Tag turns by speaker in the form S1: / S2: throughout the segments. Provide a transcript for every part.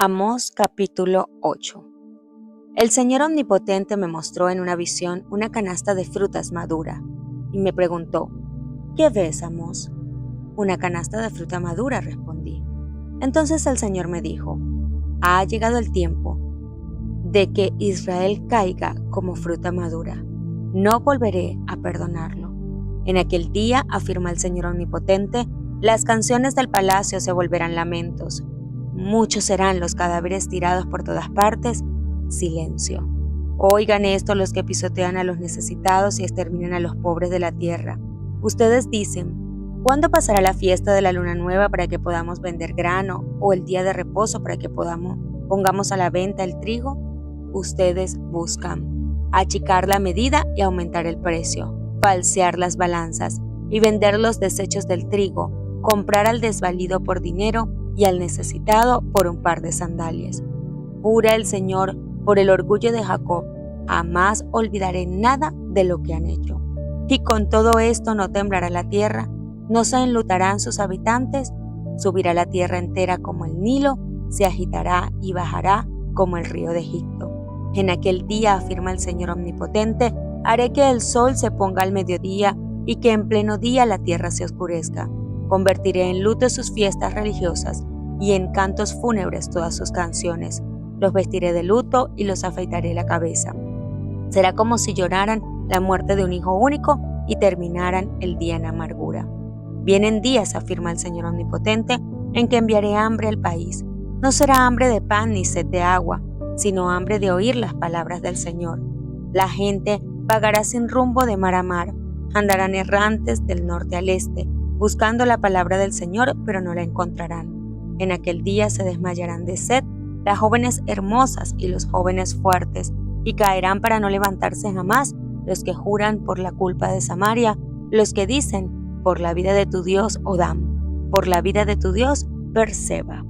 S1: Amós capítulo 8. El Señor Omnipotente me mostró en una visión una canasta de frutas madura, y me preguntó: ¿Qué ves, Amós? Una canasta de fruta madura, respondí. Entonces el Señor me dijo: Ha llegado el tiempo de que Israel caiga como fruta madura. No volveré a perdonarlo. En aquel día, afirma el Señor Omnipotente, las canciones del palacio se volverán lamentos. Muchos serán los cadáveres tirados por todas partes. Silencio. Oigan esto los que pisotean a los necesitados y exterminan a los pobres de la tierra. Ustedes dicen: ¿cuándo pasará la fiesta de la luna nueva para que podamos vender grano, o el día de reposo para que pongamos a la venta el trigo? Ustedes buscan achicar la medida y aumentar el precio, falsear las balanzas y vender los desechos del trigo, comprar al desvalido por dinero y al necesitado por un par de sandalias. Jura el Señor por el orgullo de Jacob: jamás olvidaré nada de lo que han hecho. Y con todo esto no temblará la tierra, no se enlutarán sus habitantes, subirá la tierra entera como el Nilo, se agitará y bajará como el río de Egipto. En aquel día, afirma el Señor Omnipotente, haré que el sol se ponga al mediodía y que en pleno día la tierra se oscurezca. Convertiré en luto sus fiestas religiosas y en cantos fúnebres todas sus canciones. Los vestiré de luto y los afeitaré la cabeza. Será como si lloraran la muerte de un hijo único y terminaran el día en amargura. Vienen días, afirma el Señor Omnipotente, en que enviaré hambre al país. No será hambre de pan ni sed de agua, sino hambre de oír las palabras del Señor. La gente vagará sin rumbo de mar a mar, andarán errantes del norte al este, buscando la palabra del Señor, pero no la encontrarán. En aquel día se desmayarán de sed las jóvenes hermosas y los jóvenes fuertes, y caerán para no levantarse jamás los que juran por la culpa de Samaria, los que dicen: por la vida de tu Dios, Odam, por la vida de tu Dios, Beerseba.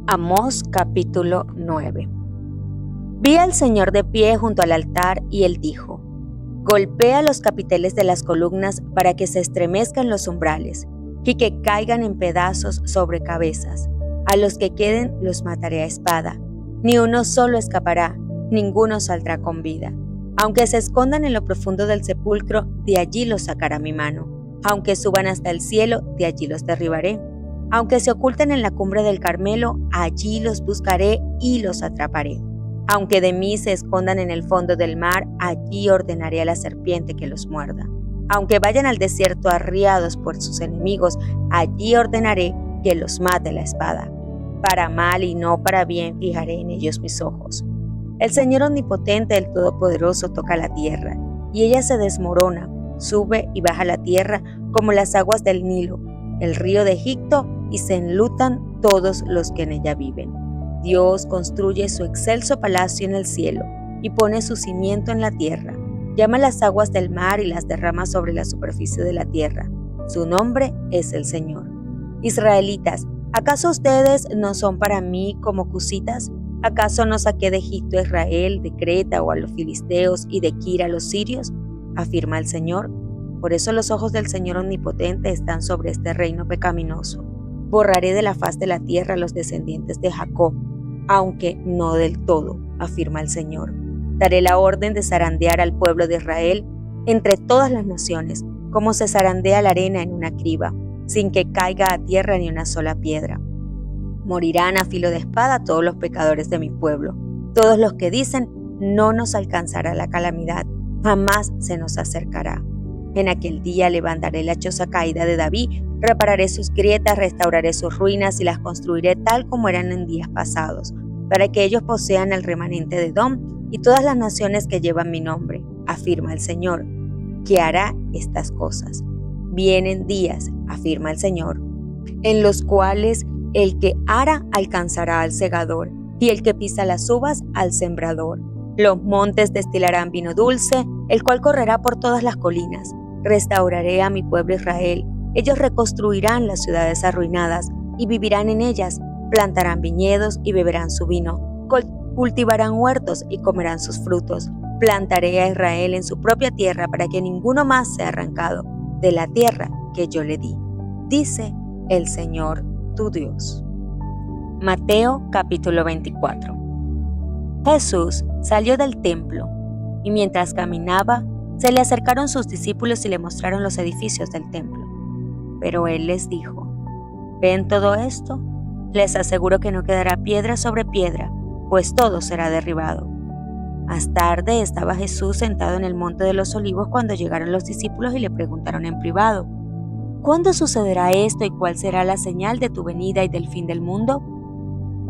S1: Amós capítulo 9. Vi al Señor de pie junto al altar, y él dijo: Golpea los capiteles de las columnas para que se estremezcan los umbrales, y que caigan en pedazos sobre cabezas. A los que queden los mataré a espada. Ni uno solo escapará, ninguno saldrá con vida. Aunque se escondan en lo profundo del sepulcro, de allí los sacará mi mano. Aunque suban hasta el cielo, de allí los derribaré. Aunque se oculten en la cumbre del Carmelo, allí los buscaré y los atraparé. Aunque de mí se escondan en el fondo del mar, allí ordenaré a la serpiente que los muerda. Aunque vayan al desierto arriados por sus enemigos, allí ordenaré que los mate la espada. Para mal y no para bien fijaré en ellos mis ojos. El Señor Omnipotente, el Todopoderoso, toca la tierra, y ella se desmorona, sube y baja la tierra como las aguas del Nilo, el río de Egipto, y se enlutan todos los que en ella viven. Dios construye su excelso palacio en el cielo y pone su cimiento en la tierra. Llama las aguas del mar y las derrama sobre la superficie de la tierra. Su nombre es el Señor. Israelitas, ¿acaso ustedes no son para mí como cusitas? ¿Acaso no saqué de Egipto a Israel, de Creta o a los filisteos y de Kir a los sirios? Afirma el Señor. Por eso los ojos del Señor Omnipotente están sobre este reino pecaminoso. Borraré de la faz de la tierra a los descendientes de Jacob, aunque no del todo, afirma el Señor. Daré la orden de zarandear al pueblo de Israel entre todas las naciones, como se zarandea la arena en una criba, sin que caiga a tierra ni una sola piedra. Morirán a filo de espada todos los pecadores de mi pueblo, todos los que dicen: no nos alcanzará la calamidad, jamás se nos acercará. En aquel día levantaré la choza caída de David, repararé sus grietas, restauraré sus ruinas y las construiré tal como eran en días pasados, para que ellos posean el remanente de Edom y todas las naciones que llevan mi nombre, afirma el Señor, que hará estas cosas. Vienen días, afirma el Señor, en los cuales el que ara alcanzará al segador, y el que pisa las uvas al sembrador. Los montes destilarán vino dulce, el cual correrá por todas las colinas. Restauraré a mi pueblo Israel. Ellos reconstruirán las ciudades arruinadas y vivirán en ellas. Plantarán viñedos y beberán su vino. Cultivarán huertos y comerán sus frutos. Plantaré a Israel en su propia tierra para que ninguno más sea arrancado de la tierra que yo le di, dice el Señor tu Dios. Mateo capítulo 24. Jesús salió del templo y mientras caminaba, se le acercaron sus discípulos y le mostraron los edificios del templo. Pero él les dijo: ¿Ven todo esto? Les aseguro que no quedará piedra sobre piedra, pues todo será derribado. Más tarde estaba Jesús sentado en el monte de los Olivos cuando llegaron los discípulos y le preguntaron en privado: ¿Cuándo sucederá esto y cuál será la señal de tu venida y del fin del mundo?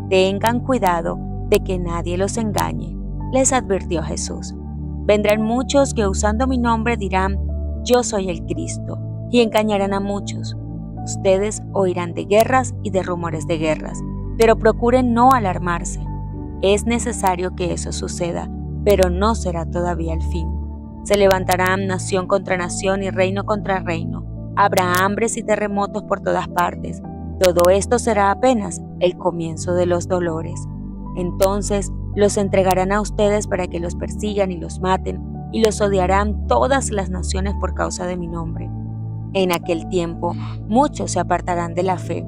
S1: Tengan cuidado de que nadie los engañe, les advirtió Jesús. Vendrán muchos que usando mi nombre dirán: Yo soy el Cristo, y engañarán a muchos. Ustedes oirán de guerras y de rumores de guerras, pero procuren no alarmarse. Es necesario que eso suceda, pero no será todavía el fin. Se levantarán nación contra nación y reino contra reino. Habrá hambres y terremotos por todas partes. Todo esto será apenas el comienzo de los dolores. Entonces los entregarán a ustedes para que los persigan y los maten, y los odiarán todas las naciones por causa de mi nombre. En aquel tiempo muchos se apartarán de la fe.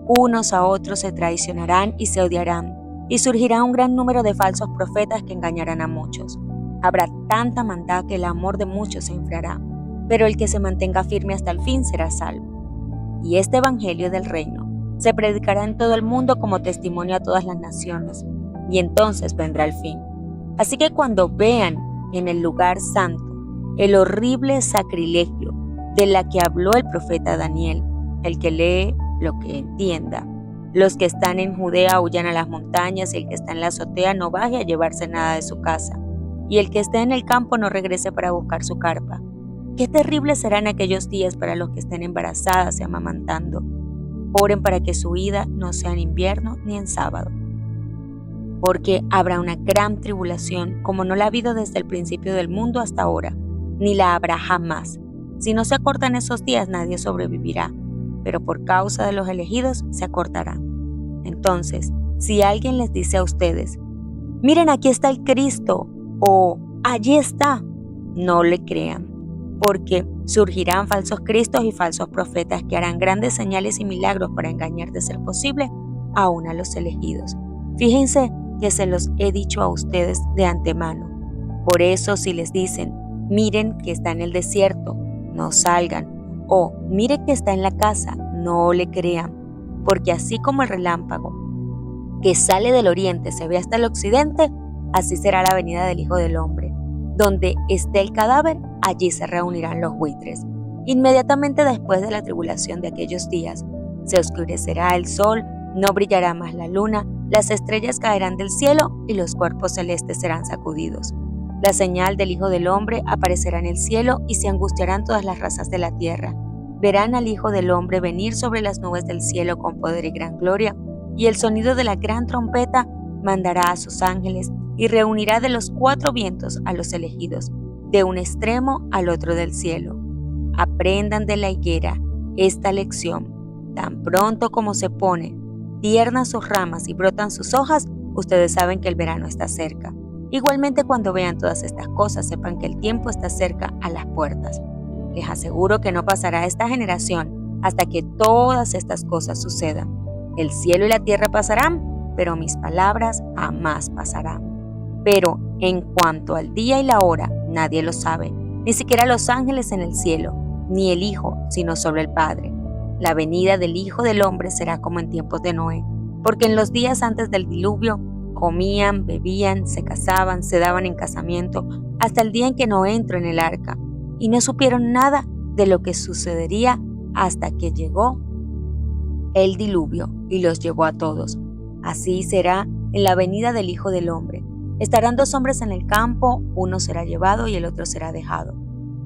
S1: Unos a otros se traicionarán y se odiarán, y surgirá un gran número de falsos profetas que engañarán a muchos. Habrá tanta maldad que el amor de muchos se enfriará, pero el que se mantenga firme hasta el fin será salvo. Y este evangelio del reino se predicará en todo el mundo como testimonio a todas las naciones, y entonces vendrá el fin. Así que cuando vean en el lugar santo el horrible sacrilegio de la que habló el profeta Daniel, el que lee lo que entienda. Los que están en Judea huyan a las montañas, y el que está en la azotea no baje a llevarse nada de su casa, y el que esté en el campo no regrese para buscar su carpa. Qué terribles serán aquellos días para los que estén embarazadas y amamantando. Oren para que su ida no sea en invierno ni en sábado, porque habrá una gran tribulación como no la ha habido desde el principio del mundo hasta ahora, ni la habrá jamás. Si no se acortan esos días, nadie sobrevivirá, pero por causa de los elegidos se acortará. Entonces, si alguien les dice a ustedes: miren, aquí está el Cristo, o allí está, no le crean, porque surgirán falsos cristos y falsos profetas que harán grandes señales y milagros para engañar, de ser posible, aún a los elegidos. Fíjense que se los he dicho a ustedes de antemano. Por eso, si les dicen: miren que está en el desierto, no salgan, o miren que está en la casa, no le crean, porque así como el relámpago que sale del oriente se ve hasta el occidente, así será la venida del Hijo del Hombre. Donde esté el cadáver, allí se reunirán los buitres. Inmediatamente después de la tribulación de aquellos días, se oscurecerá el sol, no brillará más la luna, las estrellas caerán del cielo y los cuerpos celestes serán sacudidos. La señal del Hijo del Hombre aparecerá en el cielo y se angustiarán todas las razas de la tierra. Verán al Hijo del Hombre venir sobre las nubes del cielo con poder y gran gloria, y el sonido de la gran trompeta mandará a sus ángeles y reunirá de los cuatro vientos a los elegidos, de un extremo al otro del cielo. Aprendan de la higuera esta lección: tan pronto como se pone tiernas sus ramas y brotan sus hojas, ustedes saben que el verano está cerca. Igualmente, cuando vean todas estas cosas, sepan que el tiempo está cerca a las puertas. Les aseguro que no pasará esta generación hasta que todas estas cosas sucedan. El cielo y la tierra pasarán, pero mis palabras jamás pasarán. Pero en cuanto al día y la hora, nadie lo sabe, ni siquiera los ángeles en el cielo, ni el Hijo, sino solo el Padre. La venida del Hijo del Hombre será como en tiempos de Noé, porque en los días antes del diluvio comían, bebían, se casaban, se daban en casamiento, hasta el día en que Noé entró en el arca, y no supieron nada de lo que sucedería hasta que llegó el diluvio y los llevó a todos. Así será en la venida del Hijo del Hombre. Estarán dos hombres en el campo, uno será llevado y el otro será dejado.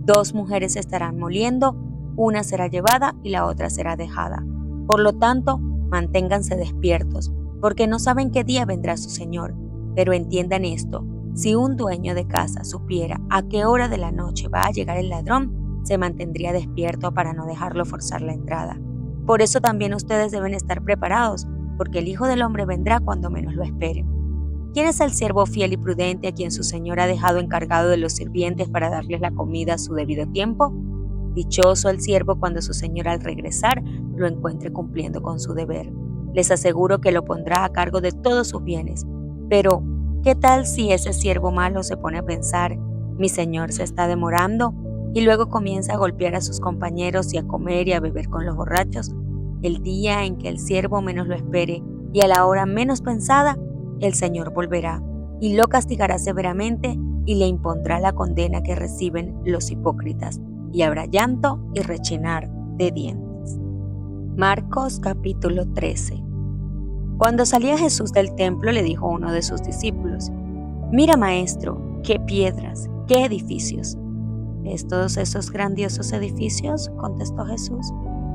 S1: Dos mujeres estarán moliendo, una será llevada y la otra será dejada. Por lo tanto, manténganse despiertos, porque no saben qué día vendrá su Señor. Pero entiendan esto: si un dueño de casa supiera a qué hora de la noche va a llegar el ladrón, se mantendría despierto para no dejarlo forzar la entrada. Por eso también ustedes deben estar preparados, porque el Hijo del Hombre vendrá cuando menos lo esperen. ¿Quién es el siervo fiel y prudente a quien su señor ha dejado encargado de los sirvientes para darles la comida a su debido tiempo? Dichoso el siervo cuando su señor al regresar lo encuentre cumpliendo con su deber. Les aseguro que lo pondrá a cargo de todos sus bienes. Pero, ¿qué tal si ese siervo malo se pone a pensar, mi señor se está demorando? Y luego comienza a golpear a sus compañeros y a comer y a beber con los borrachos. El día en que el siervo menos lo espere y a la hora menos pensada, el Señor volverá y lo castigará severamente y le impondrá la condena que reciben los hipócritas, y habrá llanto y rechinar de dientes. Marcos capítulo 13. Cuando salía Jesús del templo, le dijo a uno de sus discípulos: «Mira, maestro, qué piedras, qué edificios». «¿Es todos esos grandiosos edificios?», contestó Jesús.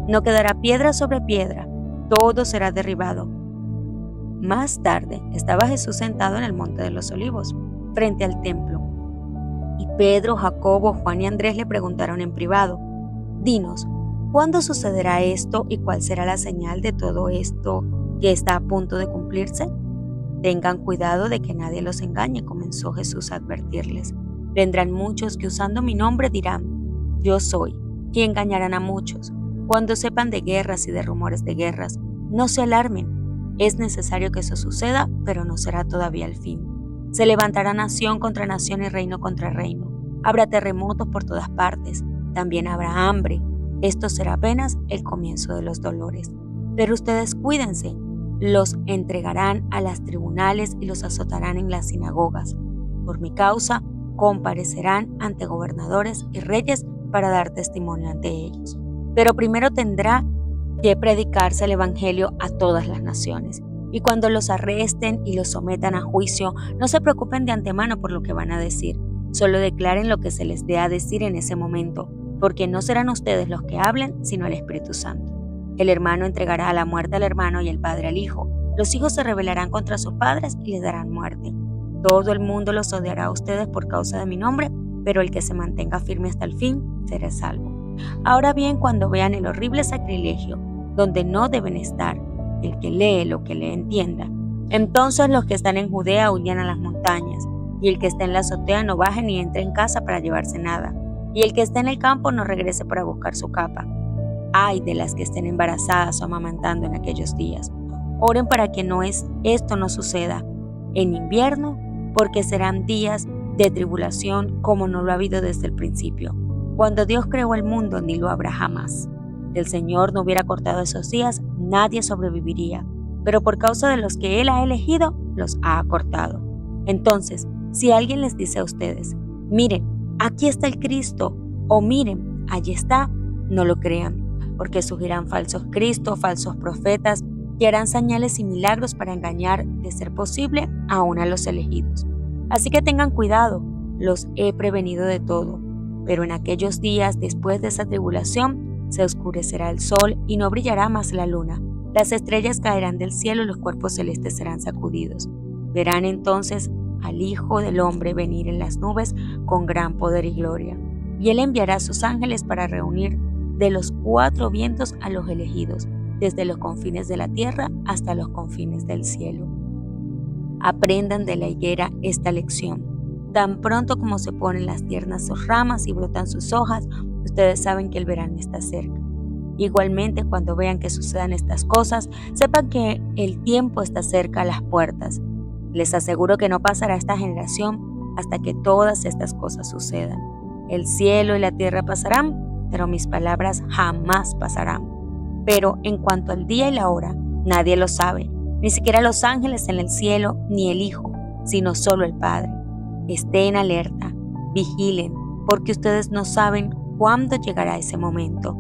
S1: «No quedará piedra sobre piedra, todo será derribado». Más tarde estaba Jesús sentado en el monte de los Olivos, frente al templo. Y Pedro, Jacobo, Juan y Andrés le preguntaron en privado: «Dinos, ¿cuándo sucederá esto y cuál será la señal de todo esto que está a punto de cumplirse?». «Tengan cuidado de que nadie los engañe», comenzó Jesús a advertirles. «Vendrán muchos que usando mi nombre dirán: Yo soy, y engañarán a muchos. Cuando sepan de guerras y de rumores de guerras, no se alarmen. Es necesario que eso suceda, pero no será todavía el fin. Se levantará nación contra nación y reino contra reino. Habrá terremotos por todas partes. También habrá hambre. Esto será apenas el comienzo de los dolores. Pero ustedes cuídense. Los entregarán a los tribunales y los azotarán en las sinagogas. Por mi causa, comparecerán ante gobernadores y reyes para dar testimonio ante ellos. Pero primero tendrá que predicarse el evangelio a todas las naciones. Y cuando los arresten y los sometan a juicio, no se preocupen de antemano por lo que van a decir. Solo declaren lo que se les dé a decir en ese momento, porque no serán ustedes los que hablen, sino el Espíritu Santo. El hermano entregará a la muerte al hermano y el padre al hijo. Los hijos se rebelarán contra sus padres y les darán muerte. Todo el mundo los odiará a ustedes por causa de mi nombre, pero el que se mantenga firme hasta el fin será salvo. Ahora bien, cuando vean el horrible sacrilegio, donde no deben estar, el que lee lo que le entienda, entonces los que están en Judea huyan a las montañas, y el que está en la azotea no baje ni entre en casa para llevarse nada, y el que está en el campo no regrese para buscar su capa. Ay de las que estén embarazadas o amamantando en aquellos días. Oren para que esto no suceda en invierno, porque serán días de tribulación como no lo ha habido desde el principio. Cuando Dios creó el mundo, ni lo habrá jamás. Si el Señor no hubiera cortado esos días, nadie sobreviviría, pero por causa de los que Él ha elegido, los ha acortado. Entonces, si alguien les dice a ustedes: «Miren, aquí está el Cristo», o «Miren, allí está», no lo crean, porque surgirán falsos cristos, falsos profetas, que harán señales y milagros para engañar, de ser posible, aún a los elegidos. Así que tengan cuidado, los he prevenido de todo. Pero en aquellos días, después de esa tribulación, se oscurecerá el sol y no brillará más la luna. Las estrellas caerán del cielo y los cuerpos celestes serán sacudidos. Verán entonces al Hijo del Hombre venir en las nubes con gran poder y gloria. Y Él enviará a sus ángeles para reunir de los 4 vientos a los elegidos, desde los confines de la tierra hasta los confines del cielo. Aprendan de la higuera esta lección. Tan pronto como se ponen las tiernas sus ramas y brotan sus hojas, ustedes saben que el verano está cerca. Igualmente, cuando vean que sucedan estas cosas, sepan que el tiempo está cerca a las puertas. Les aseguro que no pasará esta generación hasta que todas estas cosas sucedan. El cielo y la tierra pasarán, pero mis palabras jamás pasarán. Pero en cuanto al día y la hora, nadie lo sabe, ni siquiera los ángeles en el cielo, ni el Hijo, sino solo el Padre. Estén alerta, vigilen, porque ustedes no saben cuándo llegará ese momento.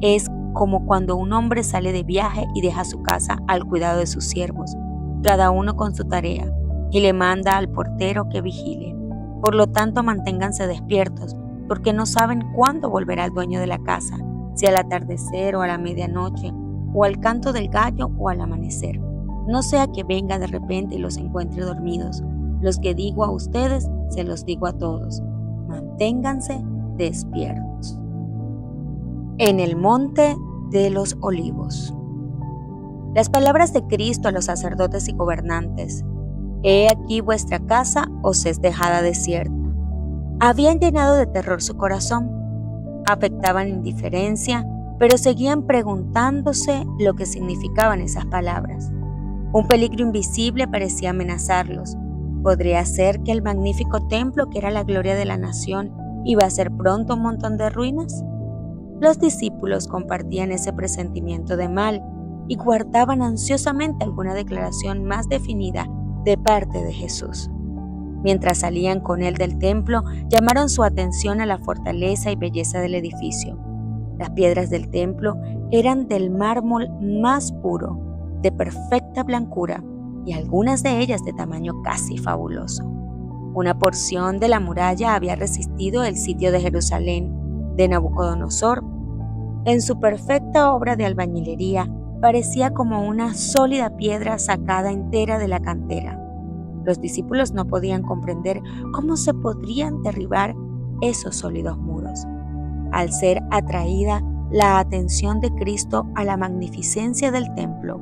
S1: Es como cuando un hombre sale de viaje y deja su casa al cuidado de sus siervos, cada uno con su tarea, y le manda al portero que vigile. Por lo tanto, manténganse despiertos, porque no saben cuándo volverá el dueño de la casa, si al atardecer o a la medianoche, o al canto del gallo o al amanecer. No sea que venga de repente y los encuentre dormidos. Los que digo a ustedes, se los digo a todos: manténganse despiertos. En el monte de los Olivos. Las palabras de Cristo a los sacerdotes y gobernantes: «He aquí vuestra casa os es dejada desierta», habían llenado de terror su corazón. Afectaban indiferencia pero seguían preguntándose lo que significaban esas palabras. Un peligro invisible parecía amenazarlos. ¿Podría ser que el magnífico templo, que era la gloria de la nación, iba a ser pronto un montón de ruinas? Los discípulos compartían ese presentimiento de mal y guardaban ansiosamente alguna declaración más definida de parte de Jesús. Mientras salían con él del templo, llamaron su atención a la fortaleza y belleza del edificio. Las piedras del templo eran del mármol más puro, de perfecta blancura, y algunas de ellas de tamaño casi fabuloso. Una porción de la muralla había resistido el sitio de Jerusalén de Nabucodonosor. En su perfecta obra de albañilería parecía como una sólida piedra sacada entera de la cantera. Los discípulos no podían comprender cómo se podrían derribar esos sólidos muros. Al ser atraída la atención de Cristo a la magnificencia del templo,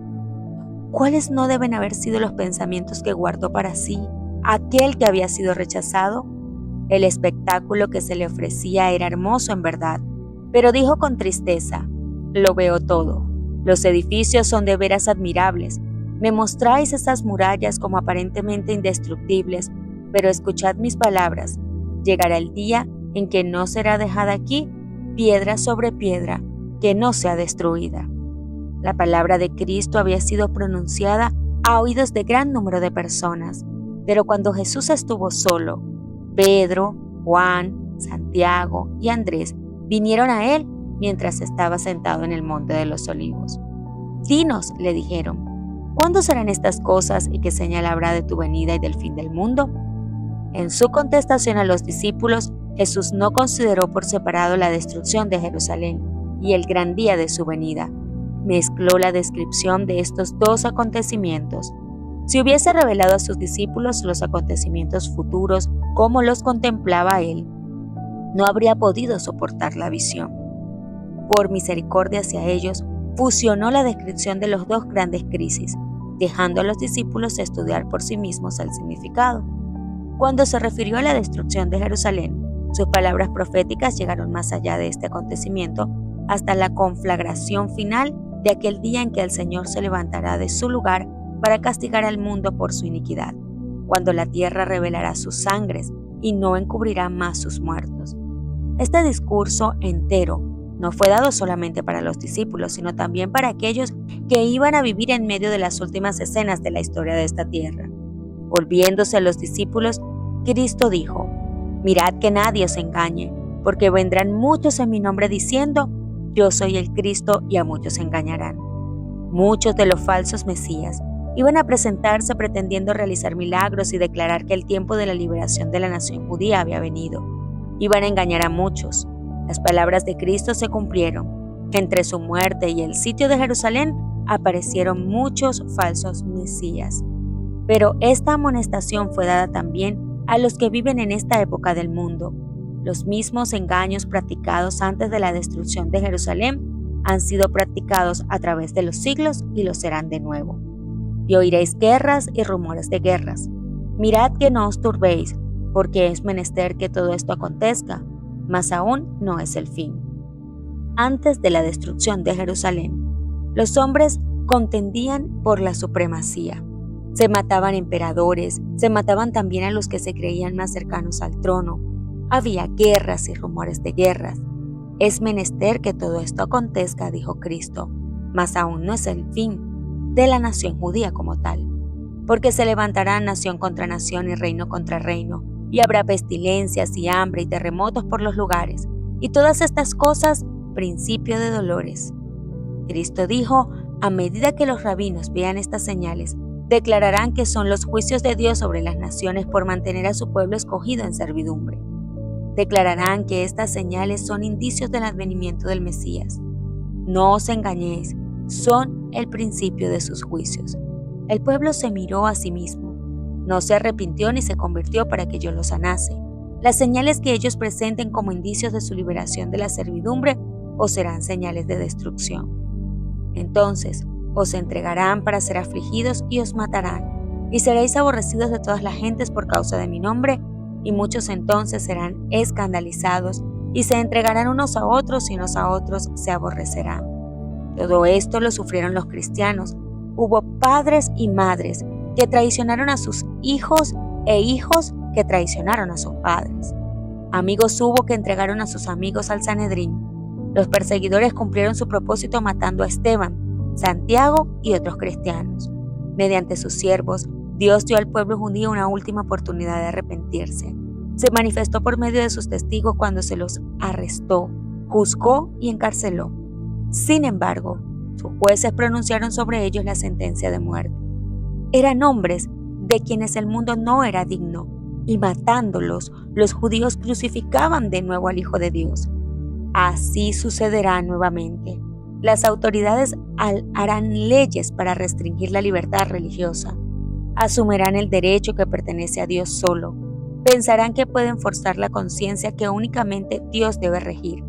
S1: ¿cuáles no deben haber sido los pensamientos que guardó para sí aquel que había sido rechazado? El espectáculo que se le ofrecía era hermoso en verdad, pero dijo con tristeza: lo veo todo. Los edificios son de veras admirables. Me mostráis esas murallas como aparentemente indestructibles, pero escuchad mis palabras. Llegará el día en que no será dejada aquí piedra sobre piedra que no sea destruida. La palabra de Cristo había sido pronunciada a oídos de gran número de personas, pero cuando Jesús estuvo solo, Pedro, Juan, Santiago y Andrés vinieron a él mientras estaba sentado en el monte de los olivos. Dinos, le dijeron, ¿cuándo serán estas cosas y qué señal habrá de tu venida y del fin del mundo? En su contestación a los discípulos, Jesús no consideró por separado la destrucción de Jerusalén y el gran día de su venida. Mezcló la descripción de estos dos acontecimientos. Si hubiese revelado a sus discípulos los acontecimientos futuros como los contemplaba él, no habría podido soportar la visión. Por misericordia hacia ellos, fusionó la descripción de los dos grandes crisis, dejando a los discípulos estudiar por sí mismos el significado. Cuando se refirió a la destrucción de Jerusalén, sus palabras proféticas llegaron más allá de este acontecimiento, hasta la conflagración final de aquel día en que el Señor se levantará de su lugar para castigar al mundo por su iniquidad, cuando la tierra revelará sus sangres y no encubrirá más sus muertos. Este discurso entero no fue dado solamente para los discípulos, sino también para aquellos que iban a vivir en medio de las últimas escenas de la historia de esta tierra. Volviéndose a los discípulos, Cristo dijo: mirad que nadie os engañe, porque vendrán muchos en mi nombre diciendo: yo soy el Cristo, y a muchos engañarán. Muchos de los falsos mesías iban a presentarse pretendiendo realizar milagros y declarar que el tiempo de la liberación de la nación judía había venido. Iban a engañar a muchos. Las palabras de Cristo se cumplieron. Entre su muerte y el sitio de Jerusalén aparecieron muchos falsos mesías. Pero esta amonestación fue dada también a los que viven en esta época del mundo. Los mismos engaños practicados antes de la destrucción de Jerusalén han sido practicados a través de los siglos y lo serán de nuevo. Y oiréis guerras y rumores de guerras. Mirad que no os turbéis, porque es menester que todo esto acontezca, mas aún no es el fin. Antes de la destrucción de Jerusalén, los hombres contendían por la supremacía. Se mataban emperadores, se mataban también a los que se creían más cercanos al trono. Había guerras y rumores de guerras. Es menester que todo esto acontezca, dijo Cristo, mas aún no es el fin de la nación judía como tal, porque se levantará nación contra nación y reino contra reino, y habrá pestilencias y hambre y terremotos por los lugares, y todas estas cosas, principio de dolores. Cristo dijo: a medida que los rabinos vean estas señales, declararán que son los juicios de Dios sobre las naciones por mantener a su pueblo escogido en servidumbre. Declararán que estas señales son indicios del advenimiento del Mesías. No os engañéis, son el principio de sus juicios. El pueblo se miró a sí mismo. No se arrepintió ni se convirtió para que yo lo sanase. Las señales que ellos presenten como indicios de su liberación de la servidumbre os serán señales de destrucción. Entonces os entregarán para ser afligidos y os matarán, y seréis aborrecidos de todas las gentes por causa de mi nombre, y muchos entonces serán escandalizados y se entregarán unos a otros y unos a otros se aborrecerán. Todo esto lo sufrieron los cristianos. Hubo padres y madres que traicionaron a sus hijos e hijos que traicionaron a sus padres. Amigos hubo que entregaron a sus amigos al Sanedrín. Los perseguidores cumplieron su propósito matando a Esteban, Santiago y otros cristianos. Mediante sus siervos, Dios dio al pueblo judío una última oportunidad de arrepentirse. Se manifestó por medio de sus testigos cuando se los arrestó, juzgó y encarceló. Sin embargo, sus jueces pronunciaron sobre ellos la sentencia de muerte. Eran hombres de quienes el mundo no era digno, y matándolos, los judíos crucificaban de nuevo al Hijo de Dios. Así sucederá nuevamente. Las autoridades harán leyes para restringir la libertad religiosa. Asumirán el derecho que pertenece a Dios solo. Pensarán que pueden forzar la conciencia que únicamente Dios debe regir.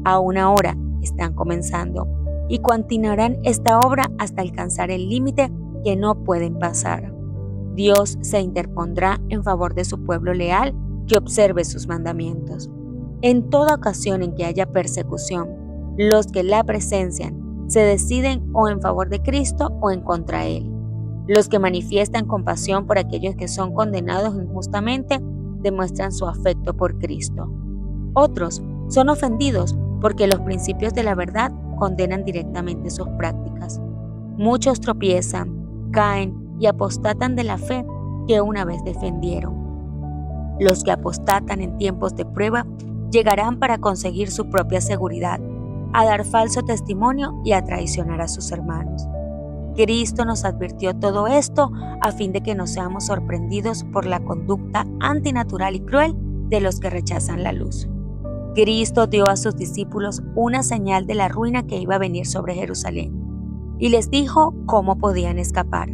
S1: Aún ahora están comenzando y continuarán esta obra hasta alcanzar el límite que no pueden pasar. Dios se interpondrá en favor de su pueblo leal que observe sus mandamientos. En toda ocasión en que haya persecución, los que la presencian se deciden o en favor de Cristo o en contra de Él. Los que manifiestan compasión por aquellos que son condenados injustamente demuestran su afecto por Cristo. Otros son ofendidos porque los principios de la verdad condenan directamente sus prácticas. Muchos tropiezan, caen y apostatan de la fe que una vez defendieron. Los que apostatan en tiempos de prueba llegarán para conseguir su propia seguridad, a dar falso testimonio y a traicionar a sus hermanos. Cristo nos advirtió todo esto a fin de que no seamos sorprendidos por la conducta antinatural y cruel de los que rechazan la luz. Cristo dio a sus discípulos una señal de la ruina que iba a venir sobre Jerusalén y les dijo cómo podían escapar.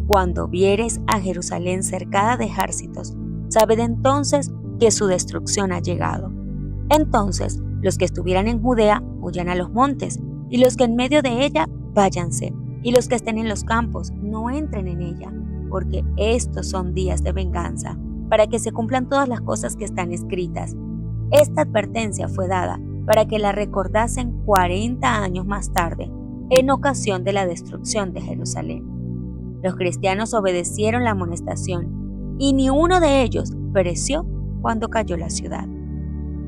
S1: Cuando vieres a Jerusalén cercada de ejércitos, sabed entonces que su destrucción ha llegado. Entonces, los que estuvieran en Judea huyan a los montes, y los que en medio de ella váyanse, y los que estén en los campos no entren en ella, porque estos son días de venganza, para que se cumplan todas las cosas que están escritas. Esta advertencia fue dada para que la recordasen 40 años más tarde, en ocasión de la destrucción de Jerusalén. Los cristianos obedecieron la amonestación, y ni uno de ellos pereció cuando cayó la ciudad.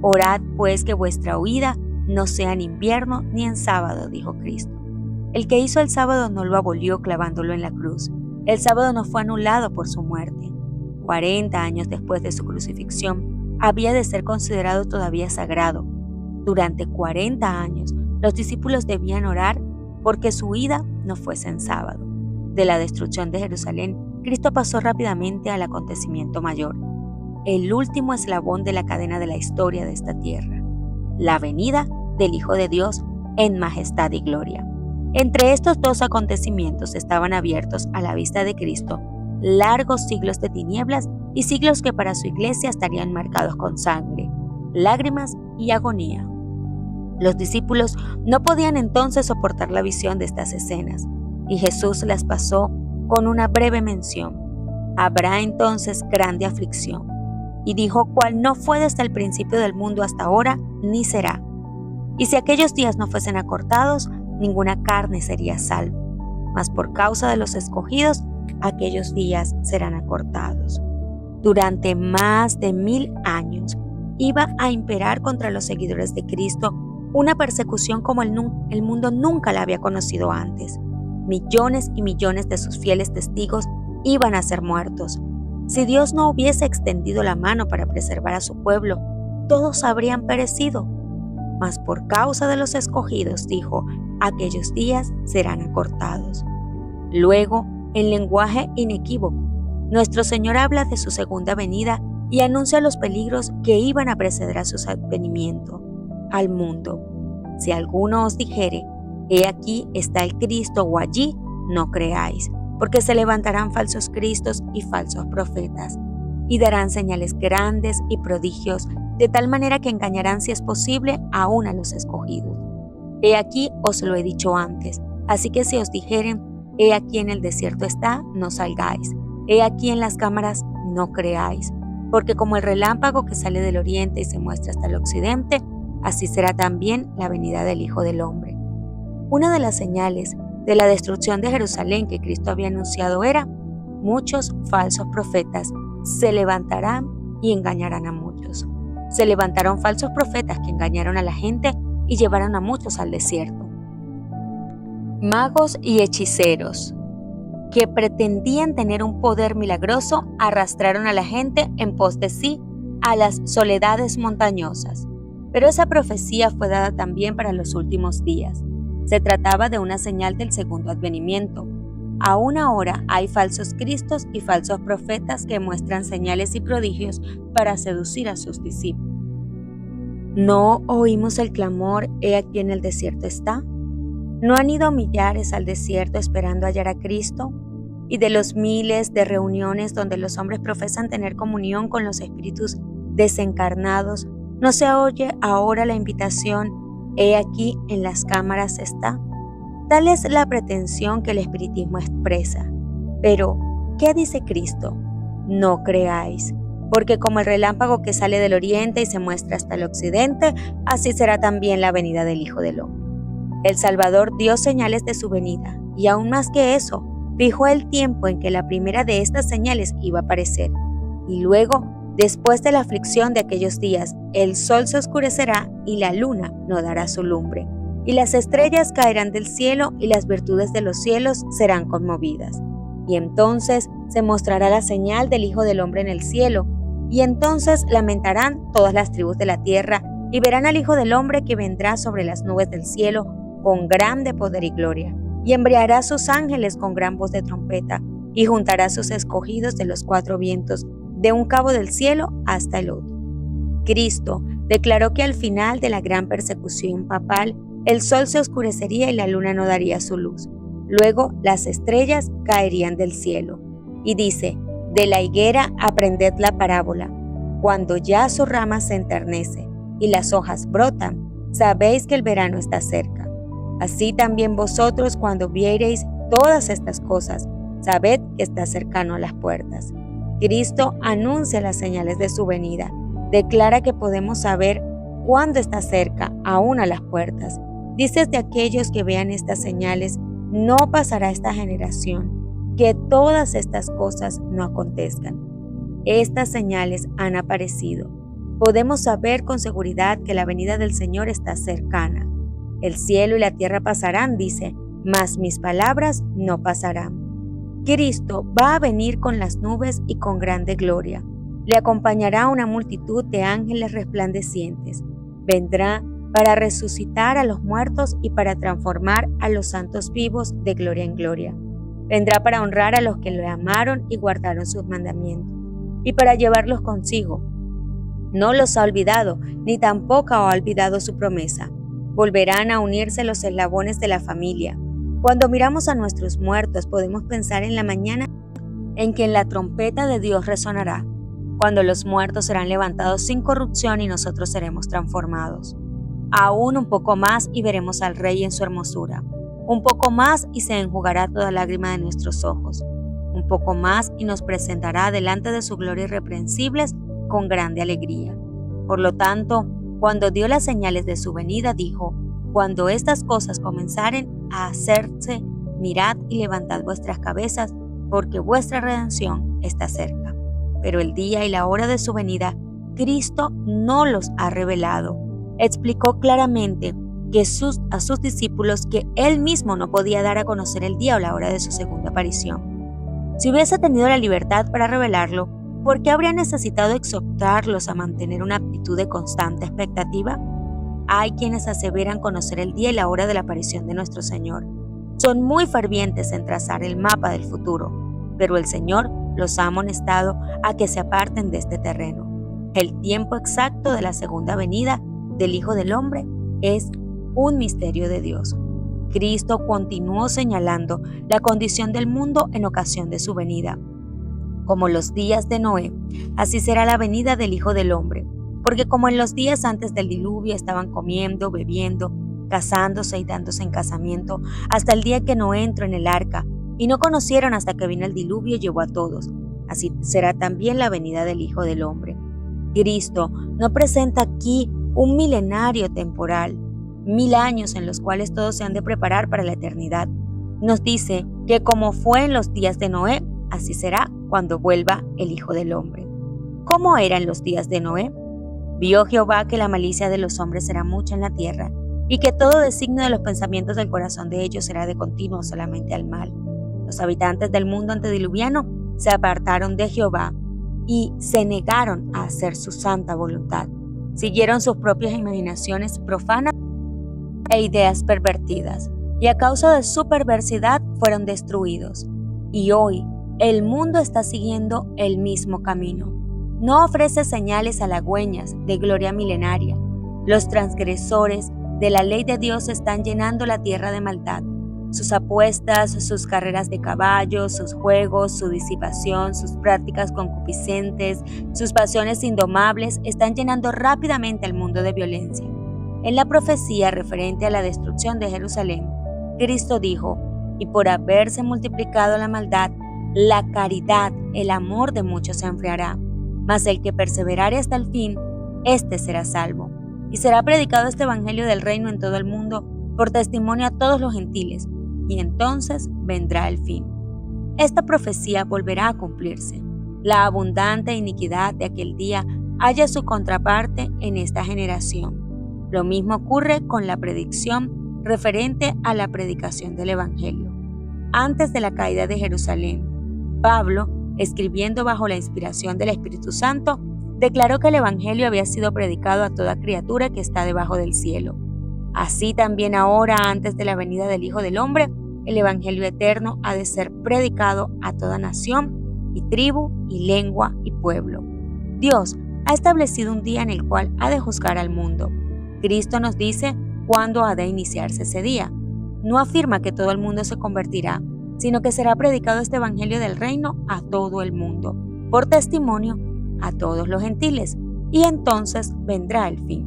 S1: Orad pues que vuestra huida no sea en invierno ni en sábado, dijo Cristo. El que hizo el sábado no lo abolió clavándolo en la cruz. El sábado no fue anulado por su muerte. 40 años después de su crucifixión, había de ser considerado todavía sagrado. Durante 40 años, los discípulos debían orar porque su huida no fuese en sábado. De la destrucción de Jerusalén, Cristo pasó rápidamente al acontecimiento mayor, el último eslabón de la cadena de la historia de esta tierra, la venida del Hijo de Dios en majestad y gloria. Entre estos dos acontecimientos estaban abiertos a la vista de Cristo largos siglos de tinieblas y siglos que para su iglesia estarían marcados con sangre, lágrimas y agonía. Los discípulos no podían entonces soportar la visión de estas escenas, y Jesús las pasó con una breve mención. Habrá entonces grande aflicción, y dijo cuál no fue desde el principio del mundo hasta ahora, ni será. Y si aquellos días no fuesen acortados, ninguna carne sería salva, mas por causa de los escogidos, aquellos días serán acortados. Durante más de 1000 años, iba a imperar contra los seguidores de Cristo una persecución como el mundo nunca la había conocido antes. Millones y millones de sus fieles testigos iban a ser muertos. Si Dios no hubiese extendido la mano para preservar a su pueblo, todos habrían perecido. Mas por causa de los escogidos, dijo, aquellos días serán acortados. Luego, en lenguaje inequívoco, nuestro Señor habla de su segunda venida y anuncia los peligros que iban a preceder a su advenimiento al mundo. Si alguno os dijere, he aquí está el Cristo o allí, no creáis, porque se levantarán falsos cristos y falsos profetas, y darán señales grandes y prodigios, de tal manera que engañarán, si es posible, aún a los escogidos. He aquí os lo he dicho antes, así que si os dijeren, he aquí en el desierto está, no salgáis, he aquí en las cámaras, no creáis, porque como el relámpago que sale del oriente y se muestra hasta el occidente, así será también la venida del Hijo del Hombre. Una de las señales de la destrucción de Jerusalén que Cristo había anunciado era: muchos falsos profetas se levantarán y engañarán a muchos. Se levantaron falsos profetas que engañaron a la gente y llevaron a muchos al desierto. Magos y hechiceros que pretendían tener un poder milagroso arrastraron a la gente en pos de sí a las soledades montañosas. Pero esa profecía fue dada también para los últimos días. Se trataba de una señal del segundo advenimiento. Aún ahora hay falsos cristos y falsos profetas que muestran señales y prodigios para seducir a sus discípulos. ¿No oímos el clamor, he aquí en el desierto está? ¿No han ido millares al desierto esperando hallar a Cristo? Y de los miles de reuniones donde los hombres profesan tener comunión con los espíritus desencarnados, ¿no se oye ahora la invitación, he aquí en las cámaras está? Tal es la pretensión que el espiritismo expresa. Pero, ¿qué dice Cristo? No creáis, porque como el relámpago que sale del oriente y se muestra hasta el occidente, así será también la venida del Hijo del Hombre. El Salvador dio señales de su venida, y aún más que eso, fijó el tiempo en que la primera de estas señales iba a aparecer. Y luego, después de la aflicción de aquellos días, el sol se oscurecerá y la luna no dará su lumbre, y las estrellas caerán del cielo y las virtudes de los cielos serán conmovidas. Y entonces se mostrará la señal del Hijo del Hombre en el cielo, y entonces lamentarán todas las tribus de la tierra y verán al Hijo del Hombre que vendrá sobre las nubes del cielo con grande poder y gloria, y enviará a sus ángeles con gran voz de trompeta, y juntará a sus escogidos de los cuatro vientos, de un cabo del cielo hasta el otro. Cristo declaró que al final de la gran persecución papal, el sol se oscurecería y la luna no daría su luz. Luego las estrellas caerían del cielo. Y dice: de la higuera aprended la parábola. Cuando ya su rama se enternece y las hojas brotan, sabéis que el verano está cerca. Así también vosotros, cuando viereis todas estas cosas, sabed que está cercano a las puertas. Cristo anuncia las señales de su venida. Declara que podemos saber cuándo está cerca, aún a las puertas. Dice de aquellos que vean estas señales, no pasará esta generación, que todas estas cosas no acontezcan. Estas señales han aparecido. Podemos saber con seguridad que la venida del Señor está cercana. El cielo y la tierra pasarán, dice, mas mis palabras no pasarán. Cristo va a venir con las nubes y con grande gloria. Le acompañará una multitud de ángeles resplandecientes. Vendrá para resucitar a los muertos y para transformar a los santos vivos de gloria en gloria. Vendrá para honrar a los que le amaron y guardaron sus mandamientos, y para llevarlos consigo. No los ha olvidado, ni tampoco ha olvidado su promesa. Volverán a unirse los eslabones de la familia. Cuando miramos a nuestros muertos, podemos pensar en la mañana en que la trompeta de Dios resonará, cuando los muertos serán levantados sin corrupción y nosotros seremos transformados. Aún un poco más y veremos al Rey en su hermosura. Un poco más y se enjugará toda lágrima de nuestros ojos. Un poco más y nos presentará delante de su gloria irreprensibles con grande alegría. Por lo tanto, cuando dio las señales de su venida, dijo: cuando estas cosas comenzaren a hacerse, mirad y levantad vuestras cabezas, porque vuestra redención está cerca. Pero el día y la hora de su venida, Cristo no los ha revelado. Explicó claramente a sus discípulos que Él mismo no podía dar a conocer el día o la hora de su segunda aparición. Si hubiese tenido la libertad para revelarlo, ¿por qué habría necesitado exhortarlos a mantener una actitud de constante expectativa? Hay quienes aseveran conocer el día y la hora de la aparición de nuestro Señor. Son muy fervientes en trazar el mapa del futuro, pero el Señor los ha amonestado a que se aparten de este terreno. El tiempo exacto de la segunda venida del Hijo del Hombre es un misterio de Dios. Cristo continuó señalando la condición del mundo en ocasión de su venida. Como los días de Noé, así será la venida del Hijo del Hombre, porque como en los días antes del diluvio estaban comiendo, bebiendo, casándose y dándose en casamiento, hasta el día que Noé entró en el arca, y no conocieron hasta que vino el diluvio y llevó a todos, así será también la venida del Hijo del Hombre. Cristo no presenta aquí un milenario temporal, 1000 años en los cuales todos se han de preparar para la eternidad. Nos dice que como fue en los días de Noé, así será cuando vuelva el Hijo del Hombre. ¿Cómo eran los días de Noé? Vio Jehová que la malicia de los hombres será mucha en la tierra, y que todo designio de los pensamientos del corazón de ellos será de continuo solamente al mal. Los habitantes del mundo antediluviano se apartaron de Jehová y se negaron a hacer su santa voluntad. Siguieron sus propias imaginaciones profanas e ideas pervertidas, y a causa de su perversidad fueron destruidos. Y hoy el mundo está siguiendo el mismo camino. No ofrece señales halagüeñas de gloria milenaria. Los transgresores de la ley de Dios están llenando la tierra de maldad. Sus apuestas, sus carreras de caballos, sus juegos, su disipación, sus prácticas concupiscentes, sus pasiones indomables están llenando rápidamente el mundo de violencia. En la profecía referente a la destrucción de Jerusalén, Cristo dijo: y por haberse multiplicado la maldad, la caridad, el amor de muchos se enfriará. Mas el que perseverare hasta el fin, éste será salvo. Y será predicado este evangelio del reino en todo el mundo por testimonio a todos los gentiles, y entonces vendrá el fin. Esta profecía volverá a cumplirse. La abundante iniquidad de aquel día halla su contraparte en esta generación. Lo mismo ocurre con la predicción referente a la predicación del evangelio. Antes de la caída de Jerusalén, Pablo, escribiendo bajo la inspiración del Espíritu Santo, declaró que el evangelio había sido predicado a toda criatura que está debajo del cielo. Así también ahora, antes de la venida del Hijo del Hombre, el evangelio eterno ha de ser predicado a toda nación y tribu y lengua y pueblo. Dios ha establecido un día en el cual ha de juzgar al mundo. Cristo nos dice cuándo ha de iniciarse ese día. No afirma que todo el mundo se convertirá, sino que será predicado este evangelio del reino a todo el mundo, por testimonio a todos los gentiles, y entonces vendrá el fin.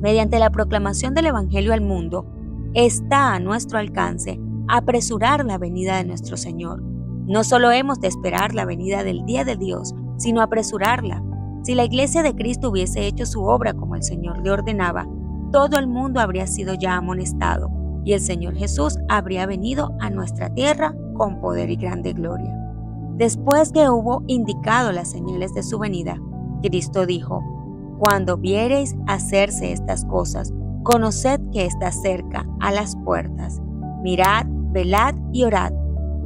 S1: Mediante la proclamación del evangelio al mundo, está a nuestro alcance apresurar la venida de nuestro Señor. No solo hemos de esperar la venida del día de Dios, sino apresurarla. Si la iglesia de Cristo hubiese hecho su obra como el Señor le ordenaba, todo el mundo habría sido ya amonestado, y el Señor Jesús habría venido a nuestra tierra con poder y grande gloria. Después que hubo indicado las señales de su venida, Cristo dijo: cuando viereis hacerse estas cosas, conoced que está cerca, a las puertas. Mirad, velad y orad.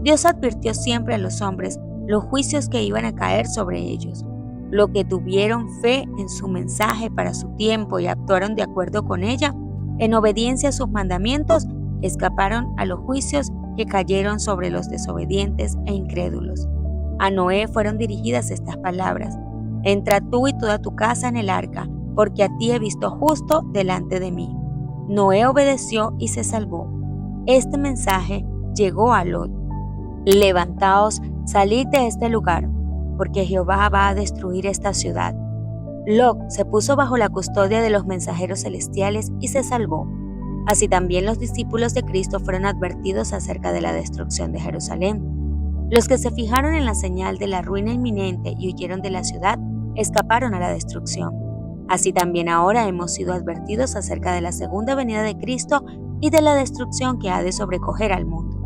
S1: Dios advirtió siempre a los hombres los juicios que iban a caer sobre ellos. Los que tuvieron fe en su mensaje para su tiempo y actuaron de acuerdo con ella, en obediencia a sus mandamientos, escaparon a los juicios que cayeron sobre los desobedientes e incrédulos. A Noé fueron dirigidas estas palabras: entra tú y toda tu casa en el arca, porque a ti he visto justo delante de mí. Noé obedeció y se salvó. Este mensaje llegó a Lot: levantaos, salid de este lugar, porque Jehová va a destruir esta ciudad. Lot se puso bajo la custodia de los mensajeros celestiales y se salvó. Así también los discípulos de Cristo fueron advertidos acerca de la destrucción de Jerusalén. Los que se fijaron en la señal de la ruina inminente y huyeron de la ciudad, escaparon a la destrucción. Así también ahora hemos sido advertidos acerca de la segunda venida de Cristo y de la destrucción que ha de sobrecoger al mundo.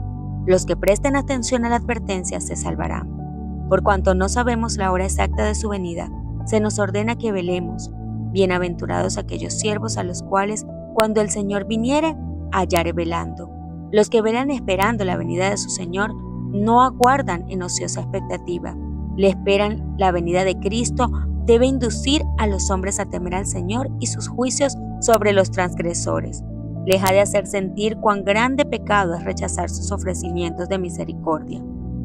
S1: Los que presten atención a la advertencia se salvarán. Por cuanto no sabemos la hora exacta de su venida, se nos ordena que velemos. Bienaventurados aquellos siervos a los cuales, cuando el Señor viniere, hallare velando. Los que velan esperando la venida de su Señor no aguardan en ociosa expectativa. Le esperan la venida de Cristo. Debe inducir a los hombres a temer al Señor y sus juicios sobre los transgresores. Les ha de hacer sentir cuán grande pecado es rechazar sus ofrecimientos de misericordia.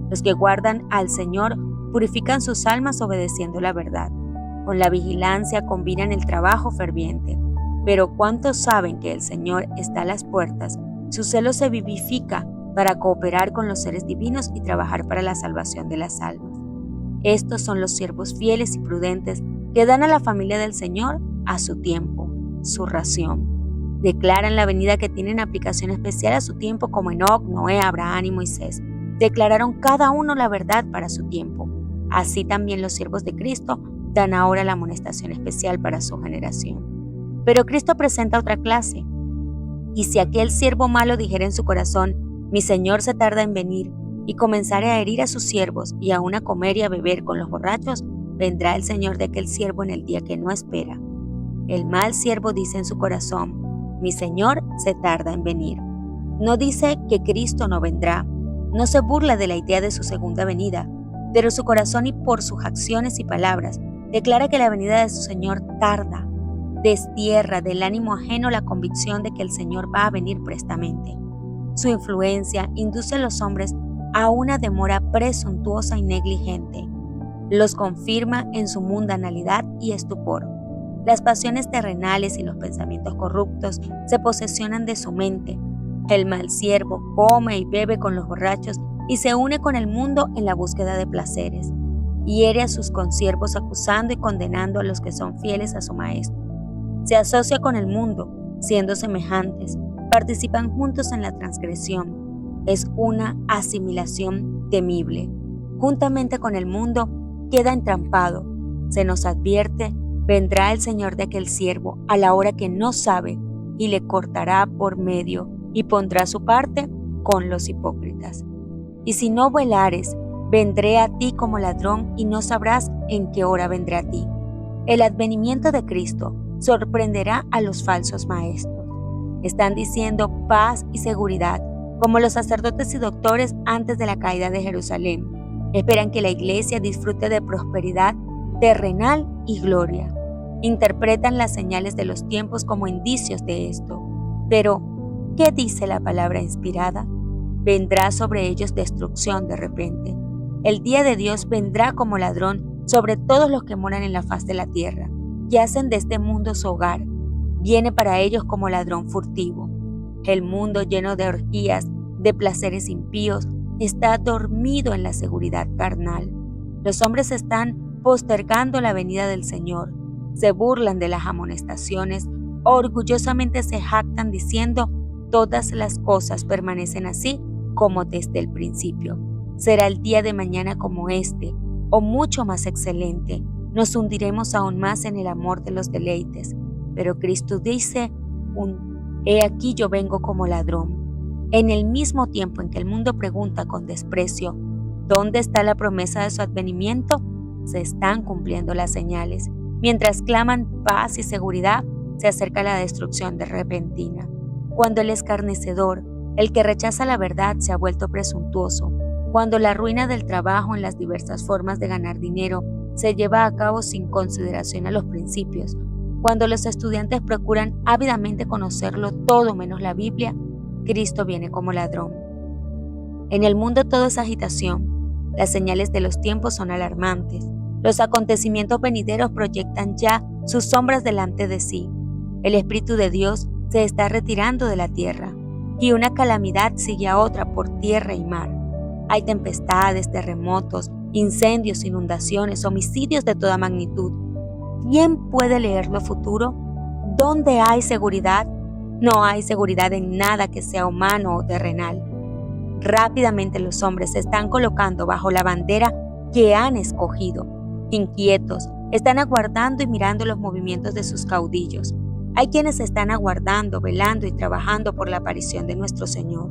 S1: Los que guardan al Señor purifican sus almas obedeciendo la verdad. Con la vigilancia combinan el trabajo ferviente. Pero ¿cuántos saben que el Señor está a las puertas? Su celo se vivifica para cooperar con los seres divinos y trabajar para la salvación de las almas. Estos son los siervos fieles y prudentes que dan a la familia del Señor a su tiempo, su ración. Declaran la venida que tienen aplicación especial a su tiempo, como Enoc, Noé, Abraham y Moisés. Declararon cada uno la verdad para su tiempo. Así también los siervos de Cristo dan ahora la amonestación especial para su generación. Pero Cristo presenta otra clase. Y si aquel siervo malo dijera en su corazón, mi Señor se tarda en venir, y comenzare a herir a sus siervos y aun a comer y a beber con los borrachos, vendrá el Señor de aquel siervo en el día que no espera. El mal siervo dice en su corazón, mi Señor se tarda en venir. No dice que Cristo no vendrá, no se burla de la idea de su segunda venida, pero su corazón y por sus acciones y palabras declara que la venida de su Señor tarda. Destierra del ánimo ajeno la convicción de que el Señor va a venir prestamente. Su influencia induce a los hombres a una demora presuntuosa y negligente. Los confirma en su mundanalidad y estupor. Las pasiones terrenales y los pensamientos corruptos se posesionan de su mente. El mal siervo come y bebe con los borrachos y se une con el mundo en la búsqueda de placeres. Hiere a sus consiervos acusando y condenando a los que son fieles a su maestro. Se asocia con el mundo, siendo semejantes, participan juntos en la transgresión. Es una asimilación temible. Juntamente con el mundo, queda entrampado. Se nos advierte, vendrá el Señor de aquel siervo a la hora que no sabe y le cortará por medio y pondrá su parte con los hipócritas. Y si no velares, vendré a ti como ladrón y no sabrás en qué hora vendré a ti. El advenimiento de Cristo sorprenderá a los falsos maestros. Están diciendo paz y seguridad, como los sacerdotes y doctores antes de la caída de Jerusalén. Esperan que la iglesia disfrute de prosperidad terrenal y gloria. Interpretan las señales de los tiempos como indicios de esto. Pero, ¿qué dice la palabra inspirada? Vendrá sobre ellos destrucción de repente. El día de Dios vendrá como ladrón sobre todos los que moran en la faz de la tierra, que hacen de este mundo su hogar. Viene para ellos como ladrón furtivo. El mundo lleno de orgías, de placeres impíos, está dormido en la seguridad carnal. Los hombres están postergando la venida del Señor. Se burlan de las amonestaciones, orgullosamente se jactan diciendo, todas las cosas permanecen así como desde el principio. Será el día de mañana como este, o mucho más excelente. Nos hundiremos aún más en el amor de los deleites. Pero Cristo dice, he aquí yo vengo como ladrón. En el mismo tiempo en que el mundo pregunta con desprecio, ¿dónde está la promesa de su advenimiento? Se están cumpliendo las señales. Mientras claman paz y seguridad, se acerca la destrucción repentina. Cuando el escarnecedor, el que rechaza la verdad, se ha vuelto presuntuoso, cuando la ruina del trabajo en las diversas formas de ganar dinero se lleva a cabo sin consideración a los principios, cuando los estudiantes procuran ávidamente conocerlo todo menos la Biblia, Cristo viene como ladrón. En el mundo todo es agitación. Las señales de los tiempos son alarmantes. Los acontecimientos venideros proyectan ya sus sombras delante de sí. El Espíritu de Dios se está retirando de la tierra, y una calamidad sigue a otra por tierra y mar. Hay tempestades, terremotos, incendios, inundaciones, homicidios de toda magnitud. ¿Quién puede leer lo futuro? ¿Dónde hay seguridad? No hay seguridad en nada que sea humano o terrenal. Rápidamente los hombres se están colocando bajo la bandera que han escogido. Inquietos, están aguardando y mirando los movimientos de sus caudillos. Hay quienes están aguardando, velando y trabajando por la aparición de nuestro Señor.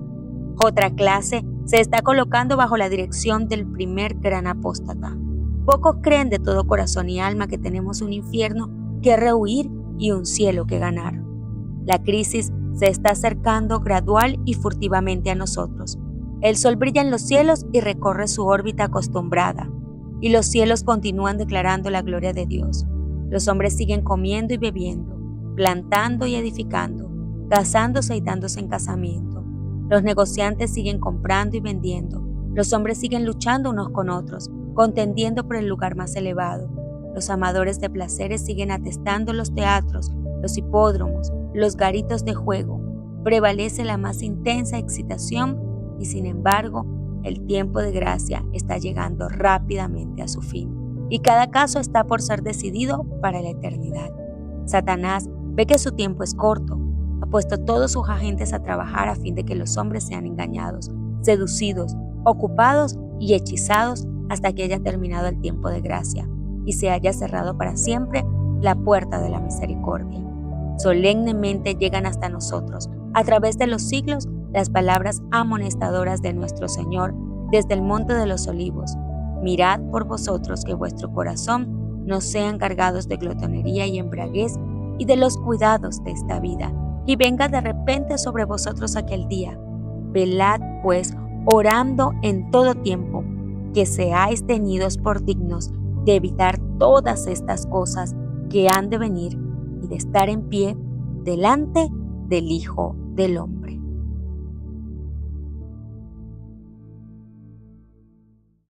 S1: Otra clase se está colocando bajo la dirección del primer gran apóstata. Pocos creen de todo corazón y alma que tenemos un infierno que rehuir y un cielo que ganar. La crisis se está acercando gradual y furtivamente a nosotros. El sol brilla en los cielos y recorre su órbita acostumbrada, y los cielos continúan declarando la gloria de Dios. Los hombres siguen comiendo y bebiendo, plantando y edificando, casándose y dándose en casamiento. Los negociantes siguen comprando y vendiendo. Los hombres siguen luchando unos con otros, contendiendo por el lugar más elevado. Los amadores de placeres siguen atestando los teatros, los hipódromos, los garitos de juego. Prevalece la más intensa excitación y, sin embargo, el tiempo de gracia está llegando rápidamente a su fin, y cada caso está por ser decidido para la eternidad. Satanás ve que su tiempo es corto. Ha puesto todos sus agentes a trabajar a fin de que los hombres sean engañados, seducidos, ocupados y hechizados hasta que haya terminado el tiempo de gracia y se haya cerrado para siempre la puerta de la misericordia. Solemnemente llegan hasta nosotros, a través de los siglos, las palabras amonestadoras de nuestro Señor desde el Monte de los Olivos. Mirad por vosotros que vuestro corazón no sean cargados de glotonería y embriaguez y de los cuidados de esta vida, y venga de repente sobre vosotros aquel día. Velad, pues, orando en todo tiempo, que seáis tenidos por dignos de evitar todas estas cosas que han de venir y de estar en pie delante del Hijo del Hombre.